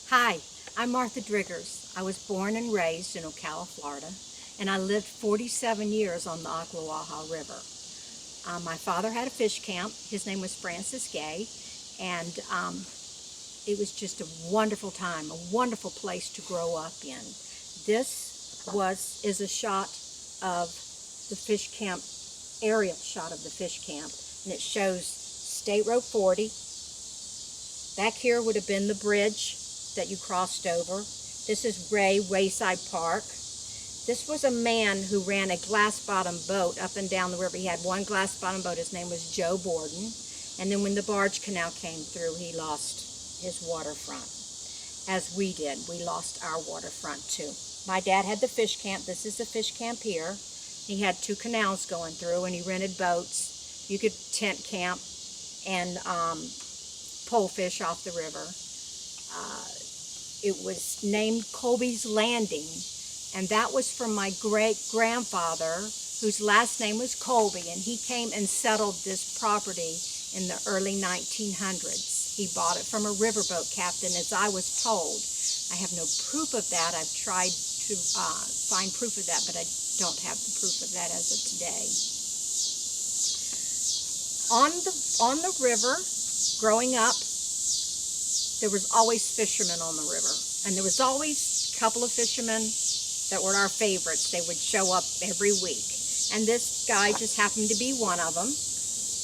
Hi, I'm Martha Driggers. I was born and raised in Ocala, Florida, and I lived 47 years on the Ocklawaha River. My father had a fish camp. His name was Francis Gay, and it was just a wonderful time, a wonderful place to grow up in. This is a shot of the fish camp, aerial shot of the fish camp, and it shows State Road 40. Back here would have been the bridge that you crossed over. This is Ray Wayside Park. This was a man who ran a glass-bottom boat up and down the river. He had one glass-bottom boat. His name was Joe Borden. And then when the barge canal came through, he lost his waterfront, as we did. We lost our waterfront too. My dad had the fish camp. This is the fish camp here. He had two canals going through, and he rented boats. You could tent camp and pole fish off the river. It was named Colby's Landing, and that was from my great-grandfather, whose last name was Colby, and he came and settled this property in the early 1900s. He bought it from a riverboat captain, as I was told. I have no proof of that. I've tried to find proof of that, but I don't have the proof of that as of today. On the river, growing up, there was always fishermen on the river, and there was always a couple of fishermen that were our favorites. They would show up every week, and this guy just happened to be one of them,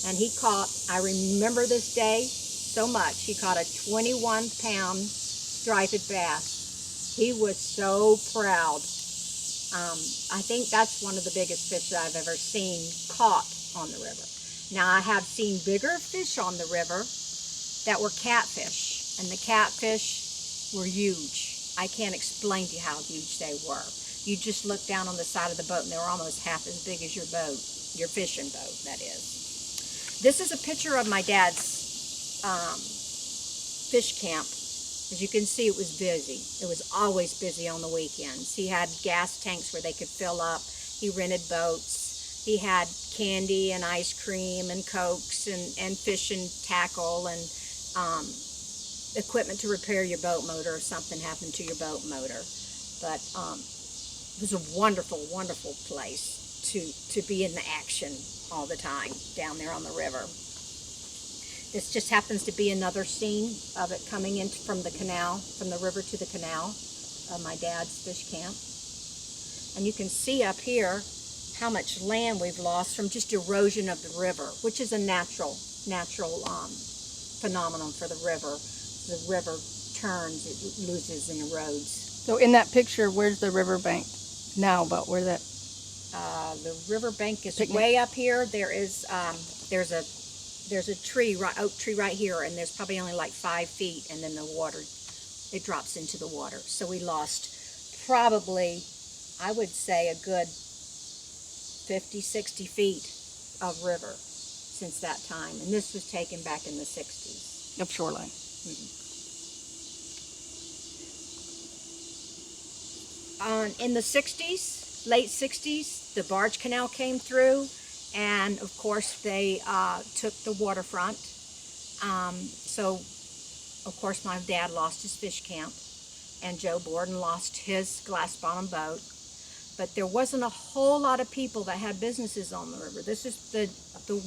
and he caught, I remember this day so much, he caught a 21-pound striped bass. He was so proud. I think that's one of the biggest fish that I've ever seen caught on the river. Now, I have seen bigger fish on the river that were catfish. And the catfish were huge. I can't explain to you how huge they were. You just look down on the side of the boat and they were almost half as big as your boat, your fishing boat, that is. This is a picture of my dad's fish camp. As you can see, it was busy. It was always busy on the weekends. He had gas tanks where they could fill up. He rented boats. He had candy and ice cream and Cokes and fishing tackle and equipment to repair your boat motor if something happened to your boat motor. But it was a wonderful, wonderful place to be in the action all the time down there on the river. This just happens to be another scene of it coming in from the canal, from the river to the canal of my dad's fish camp. And you can see up here how much land we've lost from just erosion of the river, which is a natural phenomenon for the river. The river turns, it loses and erodes. So in that picture, where's the riverbank now? About where that? The riverbank is Picnic. way up here. There's a tree, oak tree right here, and there's probably only like 5 feet, and then the water, it drops into the water. So we lost probably, I would say, a good 50, 60 feet of river since that time. And this was taken back in the 60s. Of shoreline. In the 60s, late 60s, the barge canal came through, and of course they took the waterfront. So of course my dad lost his fish camp, and Joe Borden lost his glass-bottom boat. But there wasn't a whole lot of people that had businesses on the river. This is the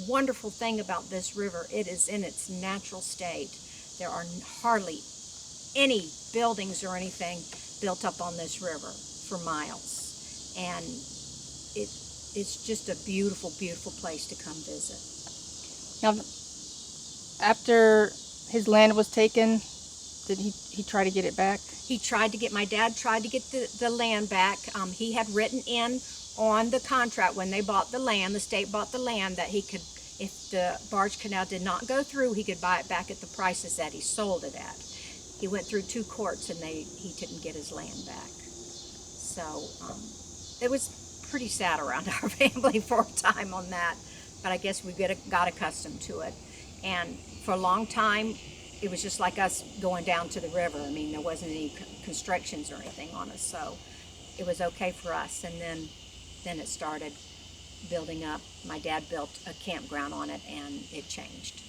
wonderful thing about this river. It is in its natural state. There are hardly any buildings or anything built up on this river for miles. And it's just a beautiful, beautiful place to come visit. Now, after his land was taken, did he try to get it back? My dad tried to get the land back. He had written in on the contract when they bought the land, the state bought the land, that he could, if the barge canal did not go through, he could buy it back at the prices that he sold it at. He went through 2 courts and he didn't get his land back. So it was pretty sad around our family for a time on that, but I guess we got accustomed to it. And for a long time, it was just like us going down to the river. I mean, there wasn't any constrictions or anything on us, so it was okay for us. And then it started building up. My dad built a campground on it, and it changed.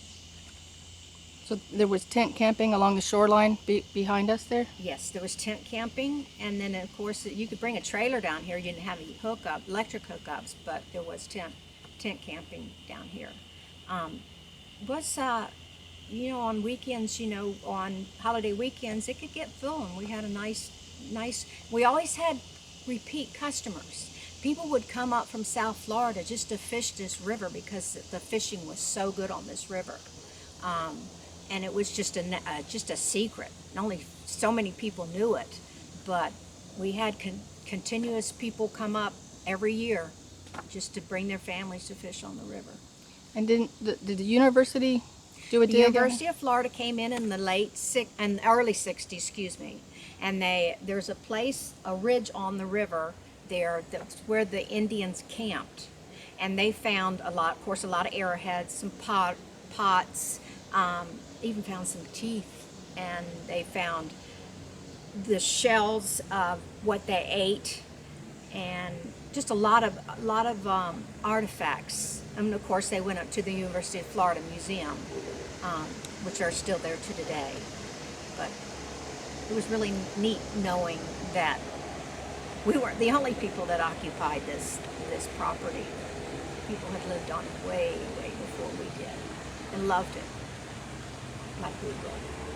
So there was tent camping along the shoreline behind us there? Yes, there was tent camping, and then of course you could bring a trailer down here. You didn't have any electric hookups, but there was tent camping down here. Was on weekends, on holiday weekends, it could get full, and we had a nice. We always had repeat customers. People would come up from South Florida just to fish this river because the fishing was so good on this river. And it was just a secret. Only so many people knew it, but we had continuous people come up every year just to bring their families to fish on the river. And did the university do a The dig? University of Florida came in the early '60s, excuse me, and there's a ridge on the river there that's where the Indians camped, and they found a lot of arrowheads, some pots. Even found some teeth, and they found the shells of what they ate, and just a lot of artifacts. And of course, they went up to the University of Florida Museum, which are still there to today. But it was really neat knowing that we weren't the only people that occupied this property. People had lived on it way before we did, and loved it like we did.